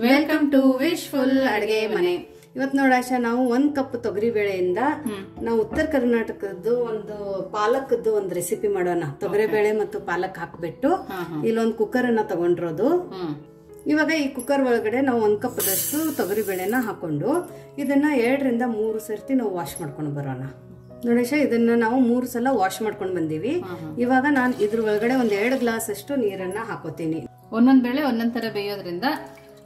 Welcome to wishful ಅಡುಗೆ ಮನೆ. ಇವತ್ತು ನೋಡಾಶ ನಾವು 1 ಕಪ್ ತೊಗರಿ ಬೇಳೆಯಿಂದ ನಾವು ಉತ್ತರ ಕರ್ನಾಟಕದ್ದು ಒಂದು ಪಾಲಕ್ದು ಒಂದು ರೆಸಿಪಿ ಮಾಡೋಣ. ತೊಗರಿ ಬೇಳೆ ಮತ್ತು ಪಾಲಕ್ ಹಾಕ್ಬಿಟ್ಟು ಇಲ್ಲೊಂದು ಕುಕ್ಕರ್ ಅನ್ನ ತಗೊಂಡಿರೋದು. ಇವಾಗ ಈ ಕುಕ್ಕರ್ ಒಳಗಡೆ ನಾವು 1 ಕಪ್ ದಷ್ಟು ತೊಗರಿ ಬೇಳೆನ ಹಾಕೊಂಡು ಇದನ್ನ 2 ರಿಂದ 3 ಸರ್ತಿ ನಾವು ವಾಶ್ ಮಾಡ್ಕೊಂಡು ಬರೋಣ. ನೋಡೇಶ ಇದನ್ನ ನಾವು 3 ಸಲ ವಾಶ್ ಮಾಡ್ಕೊಂಡು ಬಂದೀವಿ. ಇವಾಗ ನಾನು ಇದ್ರ ಒಳಗಡೆ ಒಂದ್ 2 ಗ್ಲಾಸ್ ಅಷ್ಟು ನೀರನ್ನ ಹಾಕೋತೀನಿ. ಒಂದೊಂದ್ ಬೇಳೆ ಒಂದೊಂದ್ ತರ ಬೇಯೋದ್ರಿಂದ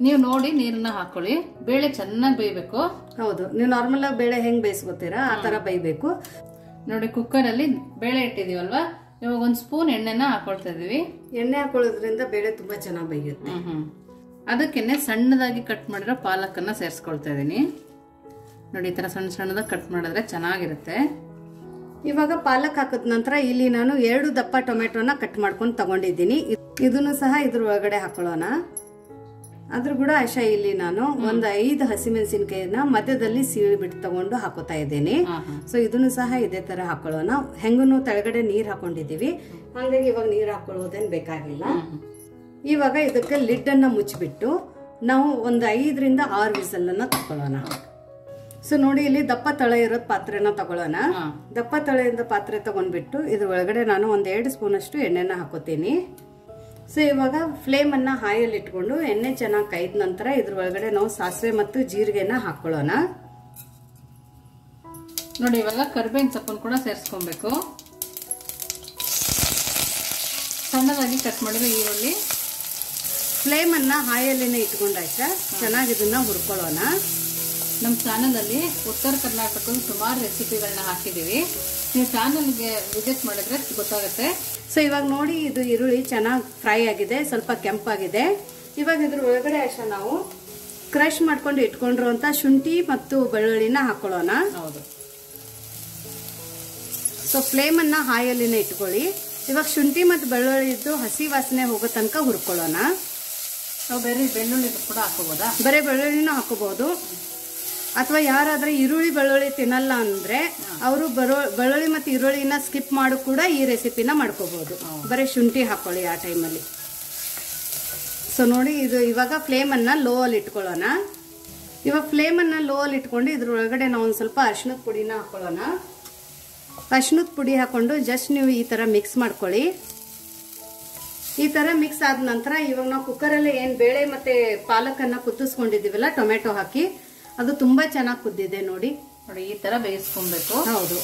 ನೀವು ನೋಡಿ ನೀರನ್ನ ಹಾಕೊಳ್ಳಿ. ಬೇಳೆ ಚೆನ್ನಾಗಿ ಬೇಯಬೇಕು. ಹೌದು, ನೀವು ನಾರ್ಮಲ್ ಆಗಿ ಬೇಳೆ ಹೆಂಗ್ ಬೇಯಿಸ್ಕೊತೀರಾ ಆ ತರ ಬೇಯಬೇಕು. ನೋಡಿ ಕುಕ್ಕರ್ ಅಲ್ಲಿ ಬೇಳೆ ಇಟ್ಟಿದೀವಲ್ವಾ, ಇವಾಗ 1 ಸ್ಪೂನ್ ಎಣ್ಣೆನ ಹಾಕೊಳ್ತಾ ಇದೀವಿ. ಎಣ್ಣೆ ಹಾಕೊಳ್ಳೋದ್ರಿಂದ ಬೇಳೆ ತುಂಬಾ ಚೆನ್ನಾಗಿ ಬೇಯುತ್ತೆ. ಅದಕ್ಕೆನೆ ಸಣ್ಣದಾಗಿ ಕಟ್ ಮಾಡಿರೋ ಪಾಲಕನ್ನ ಸೇರಿಸ್ಕೊಳ್ತಾ ಇದೀನಿ. ನೋಡಿ ಈ ತರ ಸಣ್ಣ ಸಣ್ಣದಾಗಿ ಕಟ್ ಮಾಡಿದ್ರೆ ಚೆನ್ನಾಗಿರುತ್ತೆ. ಇವಾಗ ಪಾಲಕ್ ಹಾಕಿದ ನಂತರ ಇಲ್ಲಿ ನಾನು 2 ದಪ್ಪ ಟೊಮೆಟೊನ ಕಟ್ ಮಾಡ್ಕೊಂಡು ತಗೊಂಡಿದ್ದೀನಿ. ಇದನ್ನು ಸಹ ಇದ್ರ ಒಳಗಡೆ ಹಾಕೊಳ್ಳೋಣ. ಅದ್ರ ಕೂಡ ಆಶಾ ಇಲ್ಲಿ ನಾನು ಒಂದು 5 ಹಸಿಮೆಣಸಿನಕಾಯಿನ ಮಧ್ಯದಲ್ಲಿ ಸೀಳಿ ಬಿಟ್ಟು ತಗೊಂಡು ಹಾಕೋತಾ ಇದ್ದೀನಿ. ಸೊ ಇದನ್ನು ಸಹ ಇದೇ ತರ ಹಾಕೊಳ್ಳೋಣ. ಹೆಂಗೂ ತೆಳಗಡೆ ನೀರ್ ಹಾಕೊಂಡಿದೀವಿ, ಹಾಗಾಗಿ ಇವಾಗ ನೀರ್ ಹಾಕೊಳ್ಳೋದೇನ್ ಬೇಕಾಗಿಲ್ಲ. ಇವಾಗ ಇದಕ್ಕೆ ಲಿಡ್ ಅನ್ನ ಮುಚ್ಚಿಬಿಟ್ಟು ನಾವು ಒಂದು 5 ರಿಂದ 6 ವಿಸಲ್ ಅನ್ನ ತಕೊಳ್ಳೋಣ. ಸೊ ನೋಡಿ ಇಲ್ಲಿ ದಪ್ಪ ತಳೆ ಇರೋದ್ ಪಾತ್ರೆನ ತಗೊಳ್ಳೋಣ. ದಪ್ಪ ತಳೆಯಿಂದ ಪಾತ್ರೆ ತಗೊಂಡ್ಬಿಟ್ಟು ಇದ್ರ ಒಳಗಡೆ ನಾನು ಒಂದ್ 2 ಸ್ಪೂನ್ ಅಷ್ಟು ಎಣ್ಣೆನ ಹಾಕೋತೀನಿ. ಸೊ ಇವಾಗ ಫ್ಲೇಮ್ ಅನ್ನ ಹಾಯಲ್ಲಿ ಇಟ್ಕೊಂಡು ಎಣ್ಣೆ ಚೆನ್ನಾಗಿ ಕಾಯ್ದ ನಂತರ ಇದ್ರ ಒಳಗಡೆ ನಾವು ಸಾಸಿವೆ ಮತ್ತು ಜೀರಿಗೆನ ಹಾಕೊಳ್ಳೋಣ. ನೋಡಿ ಇವಾಗ ಕರಿಬೇವಿನ ಸೊಪ್ಪನ್ನು ಕೂಡ ಸೇರಿಸ್ಕೊಬೇಕು. ಸಣ್ಣದಾಗಿ ಕಟ್ ಮಾಡಿರೋ ಈರುಳ್ಳಿ. ಫ್ಲೇಮ್ ಅನ್ನ ಹಾಯಲ್ಲಿನೇ ಇಟ್ಕೊಂಡಾಯ್ತ ಚೆನ್ನಾಗಿ ಇದನ್ನ ಹುರ್ಕೊಳ್ಳೋಣ. ನಮ್ಮ ಚಾನಲ್ ಅಲ್ಲಿ ಉತ್ತರ ಕರ್ನಾಟಕದ ಸುಮಾರು ರೆಸಿಪಿಗಳನ್ನ ಹಾಕಿದೀವಿ. ನೀವು ಚಾನಲ್ಗೆ ವಿಸಿಟ್ ಮಾಡಿದ್ರೆ ಗೊತ್ತಾಗುತ್ತೆ. ಸೊ ಇವಾಗ ನೋಡಿ ಇದು ಈರುಳ್ಳಿ ಚೆನ್ನಾಗಿ ಫ್ರೈ ಆಗಿದೆ, ಸ್ವಲ್ಪ ಕೆಂಪಾಗಿದೆ. ಇವಾಗ ಇದ್ರ ಒಳಗಡೆ ಅಷ್ಟೇ ನಾವು ಕ್ರಶ್ ಮಾಡ್ಕೊಂಡು ಇಟ್ಕೊಂಡಿರುವಂತ ಶುಂಠಿ ಮತ್ತು ಬೆಳ್ಳುಳ್ಳಿನ ಹಾಕೊಳ್ಳೋಣ. ಹೌದು. ಸೊ ಫ್ಲೇಮ್ ಅನ್ನ ಹಾಯಲ್ಲಿನೇ ಇಟ್ಕೊಳ್ಳಿ. ಇವಾಗ ಶುಂಠಿ ಮತ್ತು ಬೆಳ್ಳುಳ್ಳಿದ್ದು ಹಸಿ ವಾಸನೆ ಹೋಗೋ ತನಕ ಹುರ್ಕೊಳ್ಳೋಣ. ನಾವು ಬೇರೆ ಬೆಳ್ಳುಳ್ಳಿ ಕೂಡ ಹಾಕೋಬಹುದಾ? ಬರೀ ಬೆಳ್ಳುಳ್ಳಿನೂ ಹಾಕೋಬಹುದು. ಅಥವಾ ಯಾರಾದ್ರೆ ಈರುಳ್ಳಿ ಬೆಳ್ಳುಳ್ಳಿ ತಿನ್ನಲ್ಲ ಅಂದ್ರೆ ಅವರು ಬೆಳ್ಳುಳ್ಳಿ ಮತ್ತು ಈರುಳ್ಳಿನ ಸ್ಕಿಪ್ ಮಾಡು ಕೂಡ ಈ ರೆಸಿಪಿನ ಮಾಡ್ಕೋಬಹುದು. ಬರೀ ಶುಂಠಿ ಹಾಕೊಳ್ಳಿ ಆ ಟೈಮಲ್ಲಿ. ಸೊ ನೋಡಿ ಇದು ಇವಾಗ ಫ್ಲೇಮ್ ಅನ್ನ ಲೋ ಅಲ್ಲಿ ಇಟ್ಕೊಳ್ಳೋಣ. ಇವಾಗ ಫ್ಲೇಮ್ ಅನ್ನ ಲೋ ಅಲ್ಲಿ ಇಟ್ಕೊಂಡು ಇದ್ರೊಳಗಡೆ ನಾವು ಒಂದ್ ಸ್ವಲ್ಪ ಅರಿಶಿಣದ ಪುಡಿನ ಹಾಕೊಳ್ಳೋಣ. ಅರಿಶಿಣದ ಪುಡಿ ಹಾಕೊಂಡು ಜಸ್ಟ್ ನೀವು ಈ ತರ ಮಿಕ್ಸ್ ಮಾಡ್ಕೊಳ್ಳಿ. ಈ ತರ ಮಿಕ್ಸ್ ಆದ ನಂತರ ಇವಾಗ ನಾವು ಕುಕ್ಕರಲ್ಲಿ ಏನ್ ಬೇಳೆ ಮತ್ತೆ ಪಾಲಕನ್ನ ಕುದಿಸ್ಕೊಂಡಿದೀವಲ್ಲ ಟೊಮೆಟೊ ಹಾಕಿ, ಅದು ತುಂಬಾ ಚೆನ್ನಾಗಿ ಕುದ್ದಿದೆ. ನೋಡಿ ನೋಡಿ ಈ ತರ ಬೇಯಿಸ್ಕೊಬೇಕು. ಹೌದು.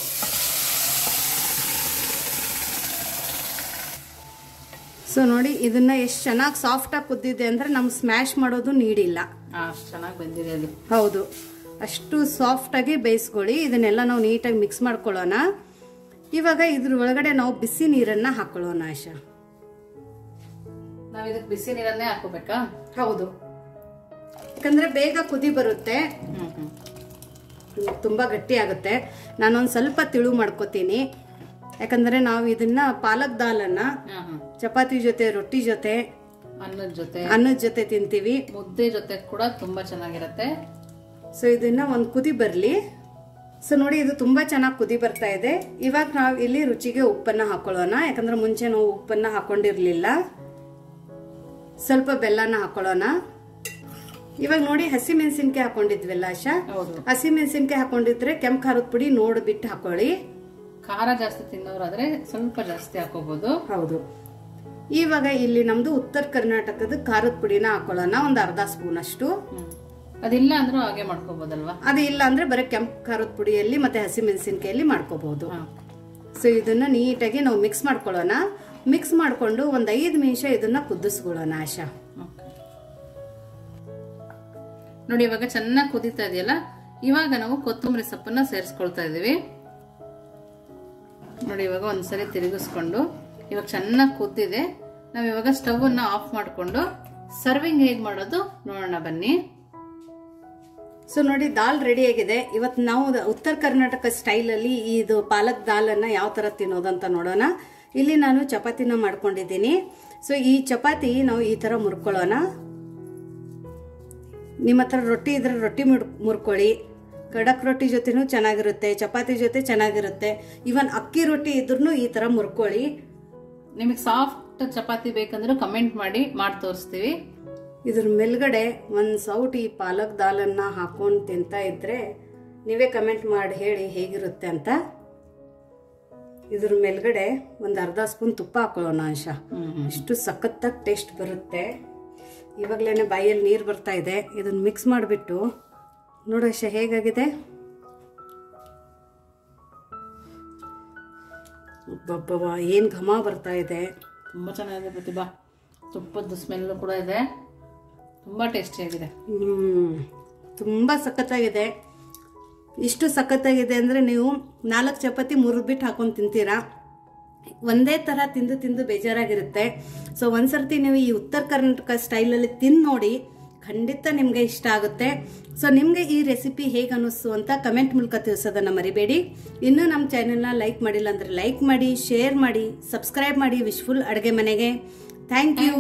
ಸೊ ನೋಡಿ ಇದನ್ನ ಎಷ್ಟು ಚೆನ್ನಾಗಿ ಸಾಫ್ಟ್ ಆಗಿ ಕುದ್ದಿದೆ ಅಂದ್ರೆ ನಮ್ಗೆ ಸ್ಮ್ಯಾಶ್ ಮಾಡೋದು ನೀಡಿಲ್ಲ. ಅಷ್ಟು ಚೆನ್ನಾಗಿ ಬಂದಿದೆ ಅದು. ಹೌದು, ಅಷ್ಟು ಸಾಫ್ಟ್ ಆಗಿ ಬೇಯಿಸ್ಕೊಳ್ಳಿ. ಇದನ್ನೆಲ್ಲ ನಾವು ನೀಟಾಗಿ ಮಿಕ್ಸ್ ಮಾಡ್ಕೊಳ್ಳೋಣ. ಇವಾಗ ಇದ್ರ ಒಳಗಡೆ ನಾವು ಬಿಸಿ ನೀರನ್ನ ಹಾಕೊಳ್ಳೋಣ. ಆಶಾ, ನಾವ್ ಇದಕ್ಕೆ ಬಿಸಿ ನೀರನ್ನೇ ಹಾಕೋಬೇಕಾ? ಹೌದು, ಯಾಕಂದ್ರೆ ಬೇಗ ಕುದಿ ಬರುತ್ತೆ, ತುಂಬಾ ಗಟ್ಟಿ ಆಗುತ್ತೆ. ನಾನೊಂದ್ ಸ್ವಲ್ಪ ತಿಳು ಮಾಡ್ಕೋತೀನಿ. ಯಾಕಂದ್ರೆ ನಾವು ಇದನ್ನ ಪಾಲಕ್ ದಾಲನ್ನ ಚಪಾತಿ ಜೊತೆ, ರೊಟ್ಟಿ ಜೊತೆ, ಅನ್ನದ ಜೊತೆ ತಿಂತೀವಿ. ಮುದ್ದೆ ಜೊತೆ ಕೂಡ ತುಂಬಾ ಚೆನ್ನಾಗಿರುತ್ತೆ. ಸೊ ಇದನ್ನ ಒಂದ್ ಕುದಿ ಬರ್ಲಿ. ಸೊ ನೋಡಿ ಇದು ತುಂಬಾ ಚೆನ್ನಾಗಿ ಕುದಿ ಬರ್ತಾ ಇದೆ. ಇವಾಗ ನಾವು ಇಲ್ಲಿ ರುಚಿಗೆ ಉಪ್ಪನ್ನ ಹಾಕೊಳ್ಳೋಣ. ಯಾಕಂದ್ರೆ ಮುಂಚೆ ನಾವು ಉಪ್ಪನ್ನ ಹಾಕೊಂಡಿರ್ಲಿಲ್ಲ. ಸ್ವಲ್ಪ ಬೆಲ್ಲನ ಹಾಕೊಳ್ಳೋಣ. ಇವಾಗ ನೋಡಿ ಹಸಿ ಮೆಣಸಿನ್ಕಾಯಿ ಹಾಕೊಂಡಿದ್ವಲ್ಲ ಆಶಾ, ಹಸಿ ಮೆಣಸಿನ್ಕಾಯಿ ಹಾಕೊಂಡಿದ್ರೆ ಕೆಂಪು ಖಾರದ ಪುಡಿ ನೋಡ್ಬಿಟ್ಟು ಹಾಕೊಳ್ಳಿ. ಖಾರ ಜಾಸ್ತಿ ತಿನ್ನೋರಾದ್ರೆ ಸ್ವಲ್ಪ ಜಾಸ್ತಿ ಹಾಕೋಬಹುದು. ಹೌದು. ಇವಾಗ ಇಲ್ಲಿ ನಮ್ದು ಉತ್ತರ ಕರ್ನಾಟಕದ ಖಾರದ ಪುಡಿನ ಹಾಕೊಳ್ಳೋಣ, ಒಂದ್ 1/2 ಸ್ಪೂನ್ ಅಷ್ಟು. ಅದಿಲ್ಲ ಅಂದ್ರೂ ಹಾಗೆ ಮಾಡ್ಕೋಬಹುದಲ್ವಾ? ಅದು ಇಲ್ಲ ಅಂದ್ರೆ ಬರೀ ಕೆಂಪು ಖಾರದ ಪುಡಿಯಲ್ಲಿ ಮತ್ತೆ ಹಸಿ ಮೆಣಸಿನ್ಕಾಯಲ್ಲಿ ಮಾಡ್ಕೋಬಹುದು. ಸೊ ಇದನ್ನ ನೀಟಾಗಿ ನಾವು ಮಿಕ್ಸ್ ಮಾಡ್ಕೊಳ್ಳೋಣ. ಮಿಕ್ಸ್ ಮಾಡ್ಕೊಂಡು ಒಂದ್ 5 ನಿಮಿಷ ಇದನ್ನ ಕುದಿಸ್ಕೊಳ್ಳೋಣ ಆಶಾ. ನೋಡಿ ಇವಾಗ ಚೆನ್ನಾಗಿ ಕುದೀತಾ ಇದೆಯಲ್ಲ, ಇವಾಗ ನಾವು ಕೊತ್ತಂಬರಿ ಸೊಪ್ಪನ್ನ ಸೇರಿಸ್ಕೊಳ್ತಾ ಇದೀವಿ. ನೋಡಿ ಇವಾಗ ಒಂದ್ಸರಿ ತಿರುಗಿಸ್ಕೊಂಡು ಇವಾಗ ಚೆನ್ನಾಗಿ ಕುದ್ದಿದೆ. ನಾವ್ ಇವಾಗ ಸ್ಟವ್ ಅನ್ನ ಆಫ್ ಮಾಡ್ಕೊಂಡು ಸರ್ವಿಂಗ್ ಹೇಗ್ ಮಾಡೋದು ನೋಡೋಣ ಬನ್ನಿ. ಸೊ ನೋಡಿ ದಾಲ್ ರೆಡಿ ಆಗಿದೆ. ಇವತ್ತು ನಾವು ಉತ್ತರ ಕರ್ನಾಟಕ ಸ್ಟೈಲ್ ಅಲ್ಲಿ ಇದು ಪಾಲಕ್ ದಾಲ್ ಅನ್ನ ಯಾವ ತರ ತಿನ್ನೋದಂತ ನೋಡೋಣ. ಇಲ್ಲಿ ನಾನು ಚಪಾತಿನ ಮಾಡ್ಕೊಂಡಿದ್ದೀನಿ. ಸೊ ಈ ಚಪಾತಿ ನಾವು ಈ ತರ ಮುರ್ಕೊಳ್ಳೋಣ. ನಿಮ್ಮ ಹತ್ರ ರೊಟ್ಟಿ ಇದ್ರೆ ರೊಟ್ಟಿ ಮುರ್ಕೊಳ್ಳಿ. ಕಡಕ್ ರೊಟ್ಟಿ ಜೊತೆನೂ ಚೆನ್ನಾಗಿರುತ್ತೆ, ಚಪಾತಿ ಜೊತೆ ಚೆನ್ನಾಗಿರುತ್ತೆ. ಇವನ್ ಅಕ್ಕಿ ರೊಟ್ಟಿ ಇದ್ರೂ ಈ ತರ ಮುರ್ಕೊಳ್ಳಿ. ನಿಮಗೆ ಸಾಫ್ಟ್ ಚಪಾತಿ ಬೇಕಂದ್ರೆ ಕಮೆಂಟ್ ಮಾಡಿ ತೋರಿಸ್ತೀವಿ. ಇದ್ರ ಮೇಲ್ಗಡೆ ಒಂದು ಸೌಟ್ ಈ ಪಾಲಕ್ ದಾಲನ್ನು ಹಾಕೊಂಡು ತಿಂತಾ ಇದ್ರೆ ನೀವೇ ಕಮೆಂಟ್ ಮಾಡಿ ಹೇಳಿ ಹೇಗಿರುತ್ತೆ ಅಂತ. ಇದ್ರ ಮೇಲ್ಗಡೆ ಒಂದು ಅರ್ಧ ಸ್ಪೂನ್ ತುಪ್ಪ ಹಾಕೊಳ್ಳೋಣ ಅಂಶ. ಇಷ್ಟು ಸಖತ್ತಾಗಿ ಟೇಸ್ಟ್ ಬರುತ್ತೆ. ಇವಾಗಲೇ ಬಾಯಲ್ಲಿ ನೀರು ಬರ್ತಾ ಇದೆ. ಇದನ್ನ ಮಿಕ್ಸ್ ಮಾಡಿಬಿಟ್ಟು ನೋಡು ಅಂಶ ಹೇಗಾಗಿದೆ. ಒಬ್ಬಬ್ಬ ಏನು ಘಮ ಬರ್ತಾ ಇದೆ. ತುಂಬ ಚೆನ್ನಾಗಿದೆ ಪ್ರತಿಭಾ. ತುಪ್ಪದ ಸ್ಮೆಲ್ಲು ಕೂಡ ಇದೆ. ತುಂಬ ಟೇಸ್ಟಿಯಾಗಿದೆ. ತುಂಬ ಸಖತ್ತಾಗಿದೆ. ಇಷ್ಟು ಸಖತ್ತಾಗಿದೆ ಅಂದರೆ ನೀವು 4 ಚಪಾತಿ ಮುರಿದ್ಬಿಟ್ಟು ಹಾಕೊಂಡು ತಿಂತೀರಾ. ಒಂದೇ ಥರ ತಿಂದು ತಿಂದು ಬೇಜಾರಾಗಿರುತ್ತೆ. ಸೊ ಒಂದ್ಸರ್ತಿ ನೀವು ಈ ಉತ್ತರ ಕರ್ನಾಟಕ ಸ್ಟೈಲಲ್ಲಿ ತಿಂದು ನೋಡಿ, ಖಂಡಿತ ನಿಮಗೆ ಇಷ್ಟ ಆಗುತ್ತೆ. ಸೊ ನಿಮಗೆ ಈ ರೆಸಿಪಿ ಹೇಗೆ ಅನ್ನಿಸ್ತು ಅಂತ ಕಮೆಂಟ್ ಮೂಲಕ ತಿಳಿಸೋದನ್ನು ಮರಿಬೇಡಿ. ಇನ್ನೂ ನಮ್ಮ ಚಾನೆಲ್ನ ಲೈಕ್ ಮಾಡಿಲ್ಲ ಅಂದರೆ ಲೈಕ್ ಮಾಡಿ, ಶೇರ್ ಮಾಡಿ, ಸಬ್ಸ್ಕ್ರೈಬ್ ಮಾಡಿ ವಿಶ್ಫುಲ್ ಅಡುಗೆ ಮನೆಗೆ. Thank you.